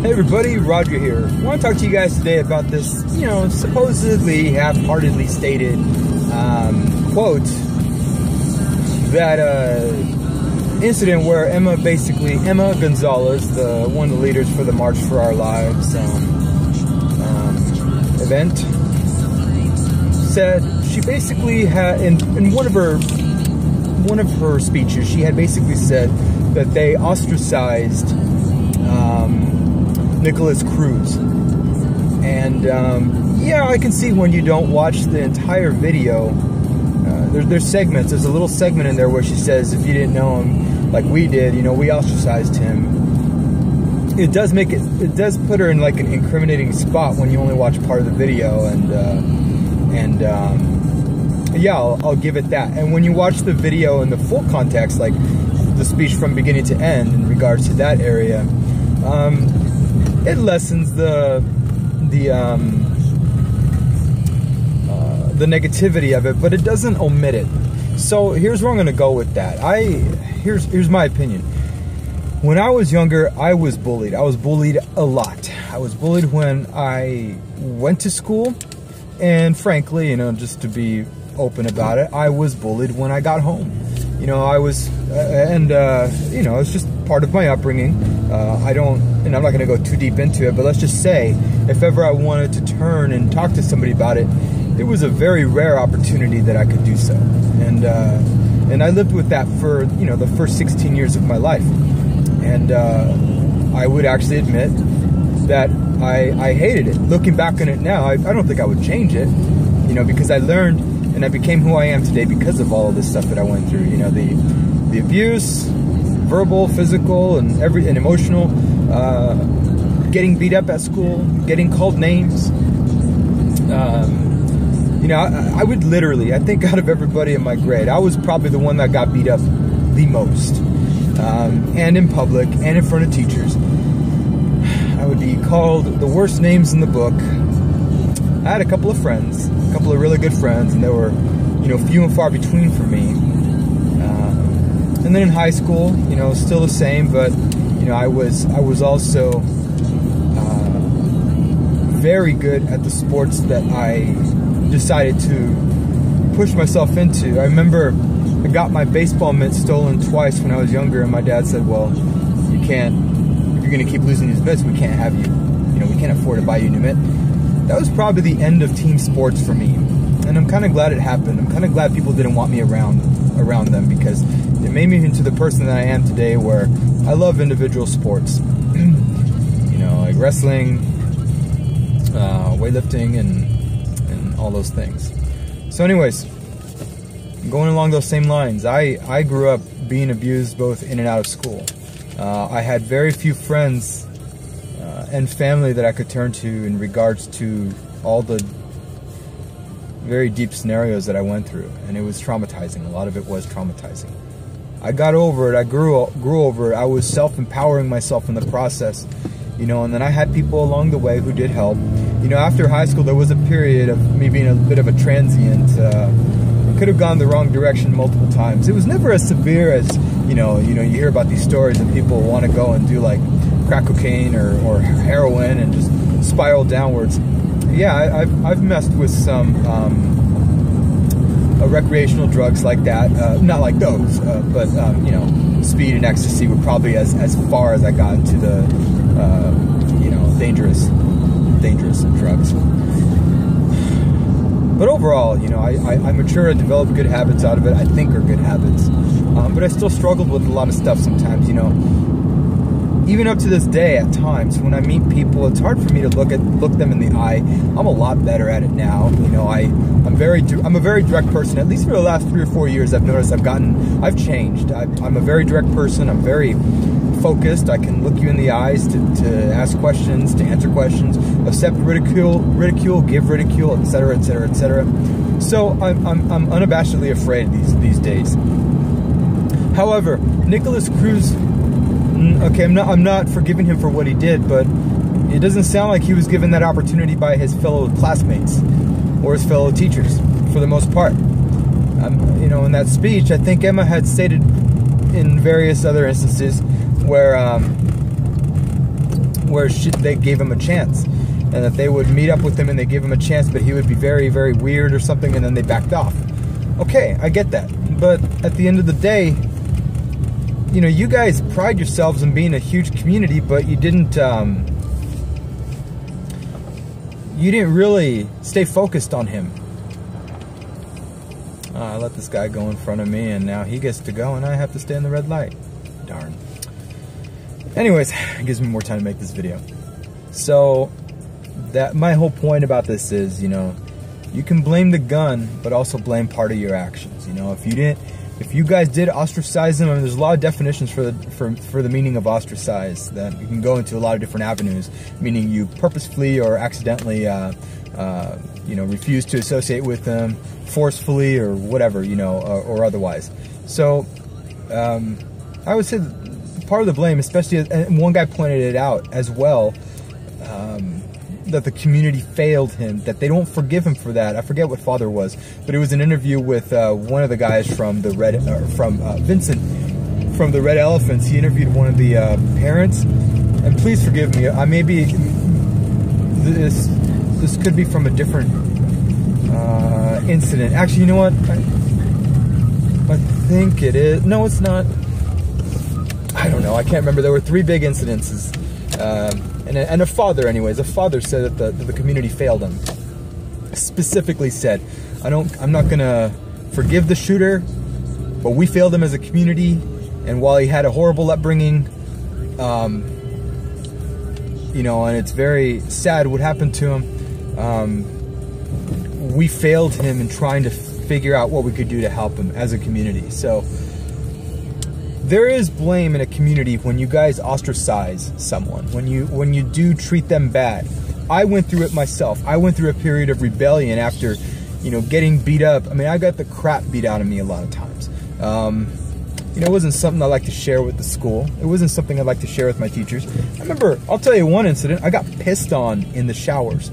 Hey everybody, Roger here. I want to talk to you guys today about this, supposedly half-heartedly stated quote, that incident where Emma Gonzalez, one of the leaders for the March for Our Lives event, said she basically had in one of her speeches, she had basically said that they ostracized Nikolas Cruz. And yeah, I can see when you don't watch the entire video, there's segments. There's a little segment in there where she says, if you didn't know him like we did, we ostracized him. It does put her in like an incriminating spot when you only watch part of the video, and yeah, I'll give it that. And when you watch the video in the full context, like the speech from beginning to end in regards to that area, it lessens the negativity of it, but it doesn't omit it. So here's where I'm going to go with that. Here's my opinion. When I was younger, I was bullied. I was bullied a lot. I was bullied when I went to school, and frankly, just to be open about it, I was bullied when I got home. I was, it's just part of my upbringing. I'm not going to go too deep into it, but let's just say, if ever I wanted to turn and talk to somebody about it, it was a very rare opportunity that I could do so. And I lived with that for, the first 16 years of my life. And I would actually admit that I hated it. Looking back on it now, I don't think I would change it, because I learned and I became who I am today because of all of this stuff that I went through. The abuse, verbal, physical, and emotional, getting beat up at school, getting called names. I would literally, I think out of everybody in my grade, I was probably the one that got beat up the most. And in public, and in front of teachers. I would be called the worst names in the book. I had a couple of friends, a couple of really good friends, and they were, few and far between for me. And then in high school, still the same, but, I was also very good at the sports that I decided to push myself into. I remember I got my baseball mitt stolen twice when I was younger, and my dad said, well, you can't, if you're going to keep losing these mitts, we can't have you, we can't afford to buy you a new mitt. That was probably the end of team sports for me, and I'm kind of glad it happened. I'm kind of glad people didn't want me around them, because it made me into the person that I am today, where I love individual sports, like wrestling, weightlifting, and all those things. So anyways, going along those same lines, I grew up being abused both in and out of school. I had very few friends and family that I could turn to in regards to all the very deep scenarios that I went through, and it was traumatizing. A lot of it was traumatizing. I got over it. I grew over it. I was self-empowering myself in the process, and then I had people along the way who did help. After high school, there was a period of me being a bit of a transient. It could have gone the wrong direction multiple times. It was never as severe as, you hear about these stories and people want to go and do like crack cocaine or heroin and just spiral downwards. Yeah, I've messed with some recreational drugs like that. Not like those, but speed and ecstasy were probably as far as I got into the dangerous drugs. But overall, I matured, I developed good habits out of it. I think are good habits. But I still struggled with a lot of stuff sometimes, Even up to this day, at times, when I meet people, it's hard for me to look them in the eye. I'm a lot better at it now. I'm a very direct person. At least for the last 3 or 4 years, I've noticed I've changed. I'm a very direct person. I'm very focused. I can look you in the eyes to ask questions, to answer questions, accept ridicule, give ridicule, etc., etc., etc. So I'm unabashedly afraid these days. However, Nikolas Cruz, okay, I'm not forgiving him for what he did, but it doesn't sound like he was given that opportunity by his fellow classmates or his fellow teachers, for the most part. In that speech, I think Emma had stated in various other instances where where they gave him a chance, and that they would meet up with him and they gave him a chance, but he would be very, very weird or something, and then they backed off. Okay, I get that. But at the end of the day, you know, you guys pride yourselves in being a huge community, but you didn't really stay focused on him. I let this guy go in front of me, and now he gets to go, and I have to stay in the red light. Darn. Anyways, it gives me more time to make this video. So, my whole point about this is, you know, you can blame the gun, but also blame part of your actions. You know, if you guys did ostracize him, I mean, there's a lot of definitions for the meaning of ostracize that you can go into a lot of different avenues, meaning you purposefully or accidentally, you know, refuse to associate with them, forcefully or whatever, you know, or otherwise. So, I would say that part of the blame, especially, and one guy pointed it out as well, that the community failed him, that they don't forgive him for that. I forget what father was, but it was an interview with one of the guys from the Vincent from the Red Elephants. He interviewed one of the parents, and please forgive me, I may be, this could be from a different incident. Actually, you know what? I think it is. No, it's not. I don't know. I can't remember. There were 3 big incidences. And a father, anyways, a father said that the community failed him. Specifically said, I'm not gonna forgive the shooter, but we failed him as a community. And while he had a horrible upbringing, you know, and it's very sad what happened to him, we failed him in trying to figure out what we could do to help him as a community. So there is blame in a community when you guys ostracize someone, when you do treat them bad. I went through it myself. I went through a period of rebellion after, you know, getting beat up. I mean, I got the crap beat out of me a lot of times. You know, it wasn't something I like to share with the school. It wasn't something I'd like to share with my teachers. I remember, I'll tell you one incident. I got pissed on in the showers.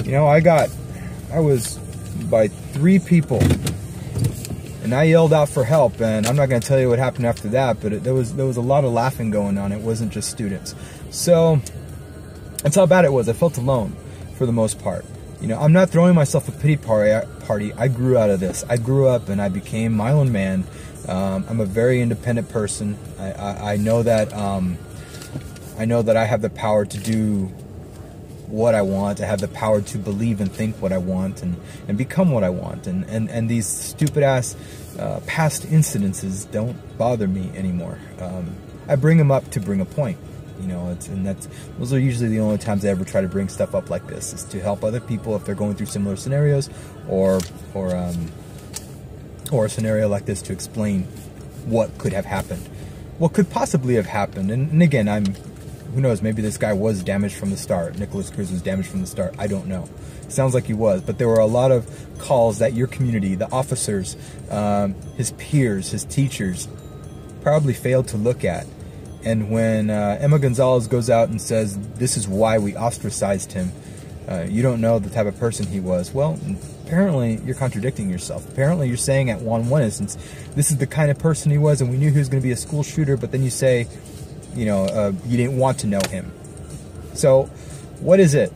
You know, I was by 3 people. And I yelled out for help, and I'm not going to tell you what happened after that, but there was a lot of laughing going on. It wasn't just students. So that's how bad it was. I felt alone for the most part. You know, I'm not throwing myself a pity party. I grew out of this. I grew up and I became my own man. I'm a very independent person. I know that I have the power to do what I want. I have the power to believe and think what I want and become what I want. And these stupid ass past incidences don't bother me anymore. I bring them up to bring a point. You know, those are usually the only times I ever try to bring stuff up like this, is to help other people if they're going through similar scenarios, or a scenario like this, to explain what could have happened, what could possibly have happened. And again, who knows, maybe this guy was damaged from the start. Nikolas Cruz was damaged from the start. I don't know. It sounds like he was, but there were a lot of calls that your community, the officers, his peers, his teachers, probably failed to look at. And when Emma Gonzalez goes out and says, this is why we ostracized him, you don't know the type of person he was. Well, apparently you're contradicting yourself. Apparently you're saying at one instance, this is the kind of person he was, and we knew he was going to be a school shooter, but then you say, you know, you didn't want to know him. So what is it?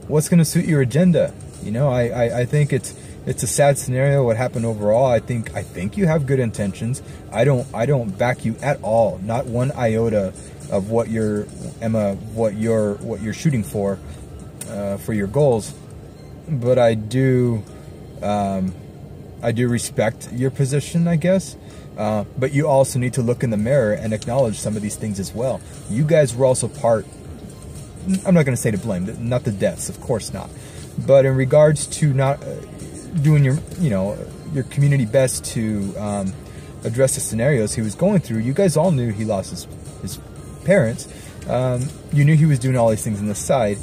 What's going to suit your agenda? You know, I think it's a sad scenario what happened overall. I think you have good intentions. I don't back you at all. Not one iota of what you're shooting for your goals. But I do respect your position, I guess. But you also need to look in the mirror and acknowledge some of these things as well. You guys were also part, I'm not going to say to blame, not the deaths, of course not. But in regards to not doing your community best to address the scenarios he was going through, you guys all knew he lost his parents. You knew he was doing all these things on the side.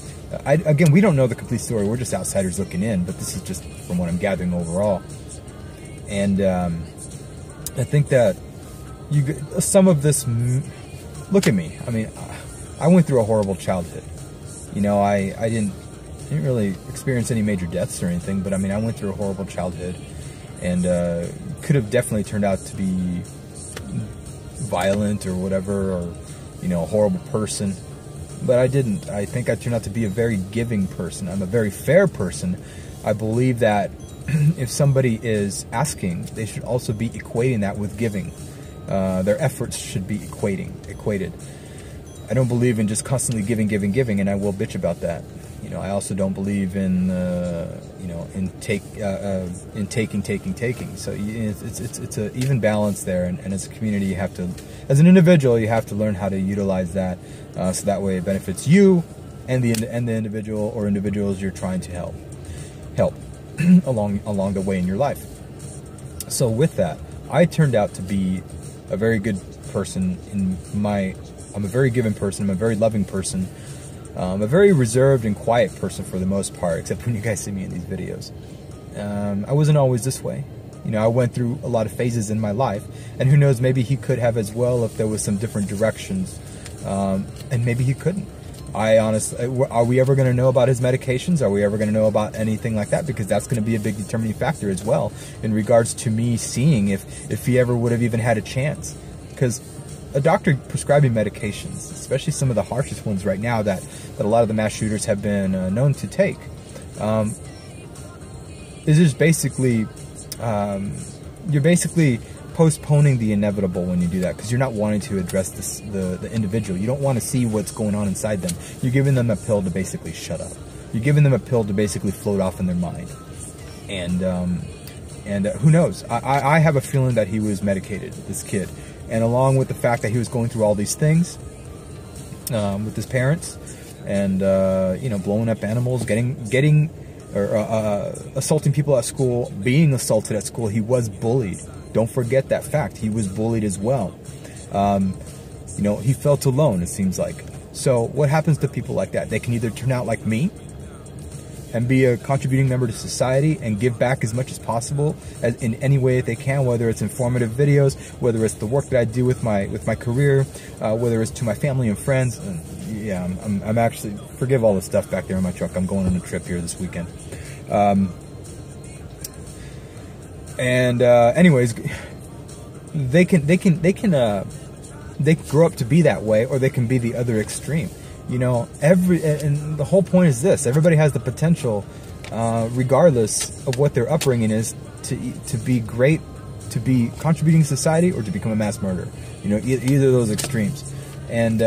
Again, we don't know the complete story. We're just outsiders looking in, but this is just from what I'm gathering overall. And I think that some of this, look at me. I mean, I went through a horrible childhood. You know, I didn't really experience any major deaths or anything, but I mean, I went through a horrible childhood, and could have definitely turned out to be violent or whatever, or, you know, a horrible person. but I didn't. I think I turned out to be a very giving person. I'm a very fair person. I believe that if somebody is asking, they should also be equating that with giving. Their efforts should be equated. I don't believe in just constantly giving, and I will bitch about that. You know, I also don't believe in in taking. So it's an even balance there, and as a community, you have to, as an individual, you have to learn how to utilize that, so that way it benefits you and the individual or individuals you're trying to help along the way in your life. So with that, I turned out to be a very good person I'm a very giving person. I'm a very loving person. I'm a very reserved and quiet person for the most part, except when you guys see me in these videos. I wasn't always this way. You know, I went through a lot of phases in my life, and who knows, maybe he could have as well if there was some different directions, and maybe he couldn't. I honestly, are we ever going to know about his medications? Are we ever going to know about anything like that? Because that's going to be a big determining factor as well in regards to me seeing if he ever would have even had a chance. Because a doctor prescribing medications, especially some of the harshest ones right now that a lot of the mass shooters have been known to take, is just basically, you're basically postponing the inevitable when you do that, because you're not wanting to address the individual. You don't want to see what's going on inside them. You're giving them a pill to basically shut up. You're giving them a pill to basically float off in their mind. And who knows? I have a feeling that he was medicated, this kid. And along with the fact that he was going through all these things with his parents, and blowing up animals, assaulting people at school, being assaulted at school, he was bullied. Don't forget that fact. He was bullied as well. He felt alone, it seems like. So what happens to people like that? They can either turn out like me and be a contributing member to society and give back as much as possible as in any way that they can, whether it's informative videos, whether it's the work that I do with my career, whether it's to my family and friends. Yeah, I'm actually, forgive all the stuff back there in my truck. I'm going on a trip here this weekend. Anyways, they grow up to be that way, or they can be the other extreme. You know, and the whole point is this: everybody has the potential, regardless of what their upbringing is, to be great, to be contributing to society, or to become a mass murderer. You know, either of those extremes. And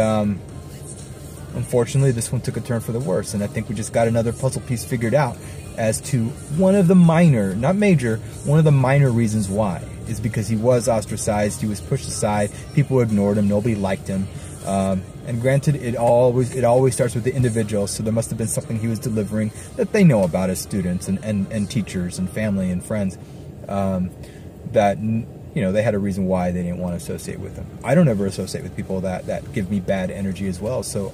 unfortunately, this one took a turn for the worse. And I think we just got another puzzle piece figured out as to one of the minor, not major, one of the minor reasons why is because he was ostracized, he was pushed aside, people ignored him, nobody liked him. And granted, it always starts with the individual, so there must have been something he was delivering that they know about as students and teachers and family and friends, that, you know, they had a reason why they didn't want to associate with him. I don't ever associate with people that give me bad energy as well, so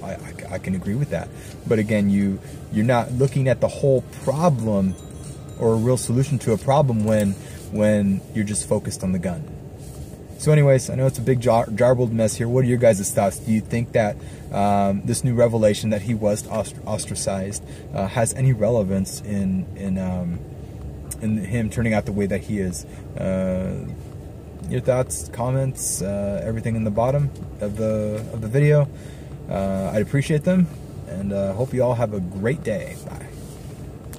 I can agree with that. But again, you're not looking at the whole problem or a real solution to a problem when you're just focused on the gun. So anyways, I know it's a big jarbled mess here. What are your guys' thoughts? Do you think that this new revelation that he was ostracized has any relevance in him turning out the way that he is? Your thoughts, comments, everything in the bottom of the video. I'd appreciate them, and hope you all have a great day. Bye.